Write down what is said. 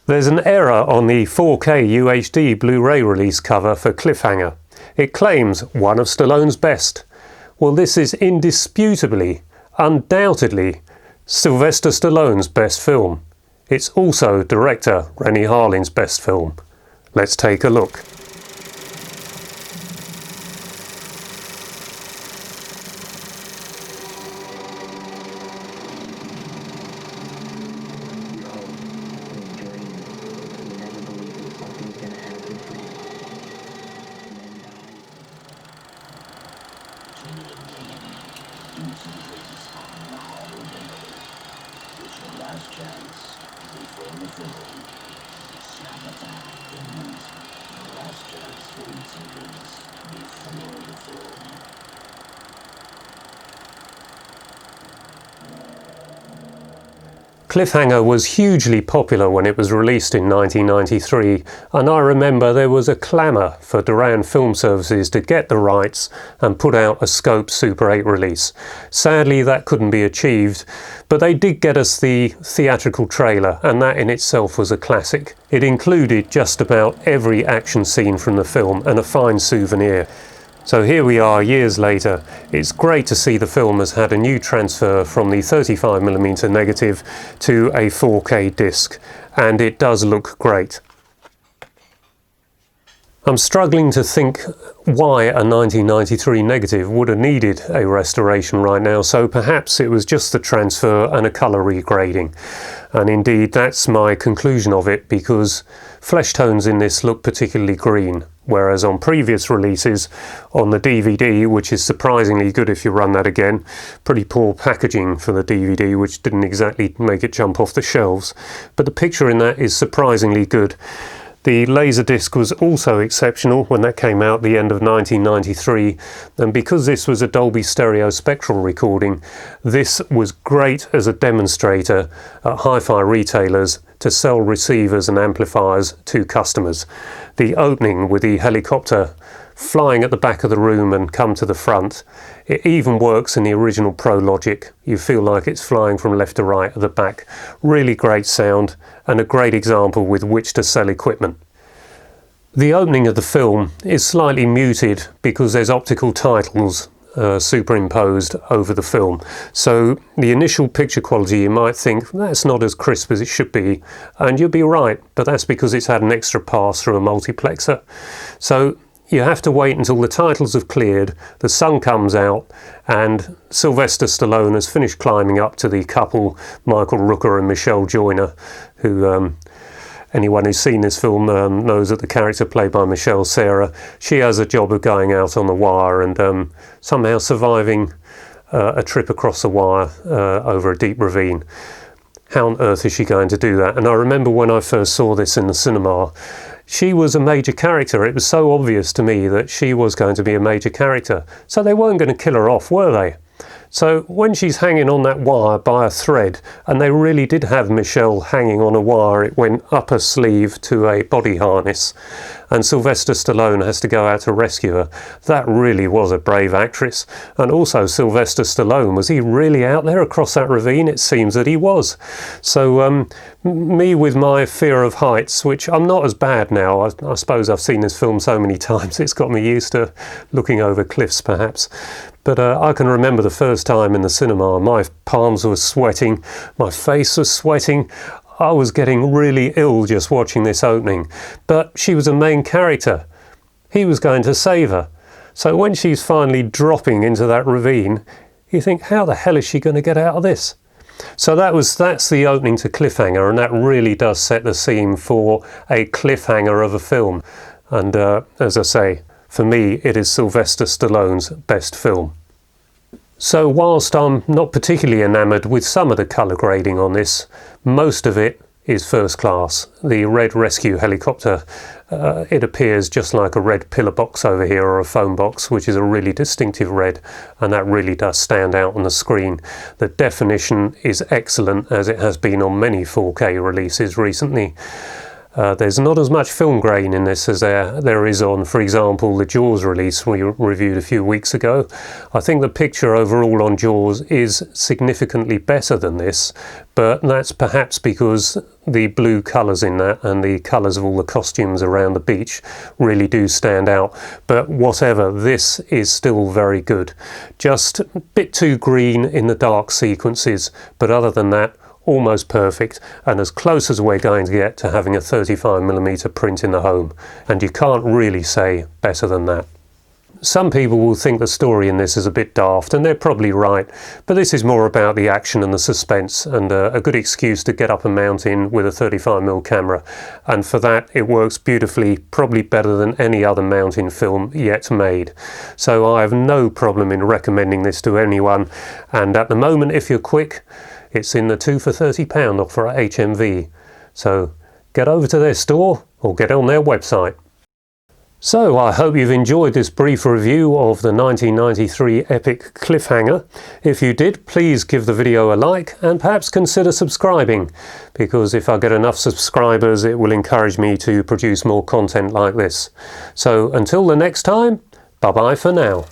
There's an error on the 4K UHD Blu-ray release cover for Cliffhanger. It claims one of Stallone's best. Well, this is indisputably, undoubtedly, Sylvester Stallone's best film. It's also director Renny Harlin's best film. Let's take a look. Cliffhanger was hugely popular when it was released in 1993, and I remember there was a clamour for Duran Film Services to get the rights and put out a Scope Super 8 release. Sadly, that couldn't be achieved, but they did get us the theatrical trailer, and that in itself was a classic. It included just about every action scene from the film and a fine souvenir. So here we are years later. It's great to see the film has had a new transfer from the 35mm negative to a 4K disc, and it does look great. I'm struggling to think why a 1993 negative would have needed a restoration right now, so perhaps it was just the transfer and a colour regrading. And indeed that's my conclusion of it, because flesh tones in this look particularly green, whereas on previous releases on the DVD, which is surprisingly good if you run that again, pretty poor packaging for the DVD, which didn't exactly make it jump off the shelves, but the picture in that is surprisingly good. The Laserdisc was also exceptional when that came out at the end of 1993, and because this was a Dolby Stereo Spectral recording, this was great as a demonstrator at hi-fi retailers to sell receivers and amplifiers to customers. The opening with the helicopter flying at the back of the room and come to the front, it even works in the original Pro Logic. You feel like it's flying from left to right at the back. Really great sound and a great example with which to sell equipment. The opening of the film is slightly muted because there's optical titles superimposed over the film. So the initial picture quality, you might think that's not as crisp as it should be, and you'll be right, but that's because it's had an extra pass through a multiplexer. So you have to wait until the titles have cleared, the sun comes out, and Sylvester Stallone has finished climbing up to the couple, Michael Rooker and Michelle Joyner, who anyone who's seen this film knows that the character played by Michelle Sarah, she has a job of going out on the wire and somehow surviving a trip across the wire over a deep ravine. How on earth is she going to do that? And I remember when I first saw this in the cinema, she was a major character. It was so obvious to me that she was going to be a major character. So they weren't going to kill her off, were they? So when she's hanging on that wire by a thread, and they really did have Michelle hanging on a wire, it went up her sleeve to a body harness, and Sylvester Stallone has to go out to rescue her. That really was a brave actress. And also Sylvester Stallone, was he really out there across that ravine? It seems that he was. So me with my fear of heights, which I'm not as bad now, I suppose I've seen this film so many times it's got me used to looking over cliffs perhaps. But I can remember the first time in the cinema, my palms were sweating, my face was sweating. I was getting really ill just watching this opening. But she was a main character. He was going to save her. So when she's finally dropping into that ravine, you think, how the hell is she going to get out of this? So that's the opening to Cliffhanger, and that really does set the scene for a cliffhanger of a film. And as I say, for me, it is Sylvester Stallone's best film. So whilst I'm not particularly enamoured with some of the colour grading on this, most of it is first class. The red rescue helicopter, it appears just like a red pillar box over here, or a phone box, which is a really distinctive red, and that really does stand out on the screen. The definition is excellent, as it has been on many 4K releases recently. There's not as much film grain in this as there is on, for example, the Jaws release we reviewed a few weeks ago. I think the picture overall on Jaws is significantly better than this, but that's perhaps because the blue colours in that and the colours of all the costumes around the beach really do stand out. But whatever, this is still very good. Just a bit too green in the dark sequences, but other than that, almost perfect, and as close as we're going to get to having a 35mm print in the home, and you can't really say better than that. Some people will think the story in this is a bit daft, and they're probably right, but this is more about the action and the suspense, and a good excuse to get up a mountain with a 35mm camera, and for that it works beautifully, probably better than any other mountain film yet made. So I have no problem in recommending this to anyone, and at the moment, if you're quick, it's in the 2 for £30 offer at HMV. So get over to their store or get on their website. So I hope you've enjoyed this brief review of the 1993 epic Cliffhanger. If you did, please give the video a like and perhaps consider subscribing, because if I get enough subscribers it will encourage me to produce more content like this. So until the next time, bye bye for now.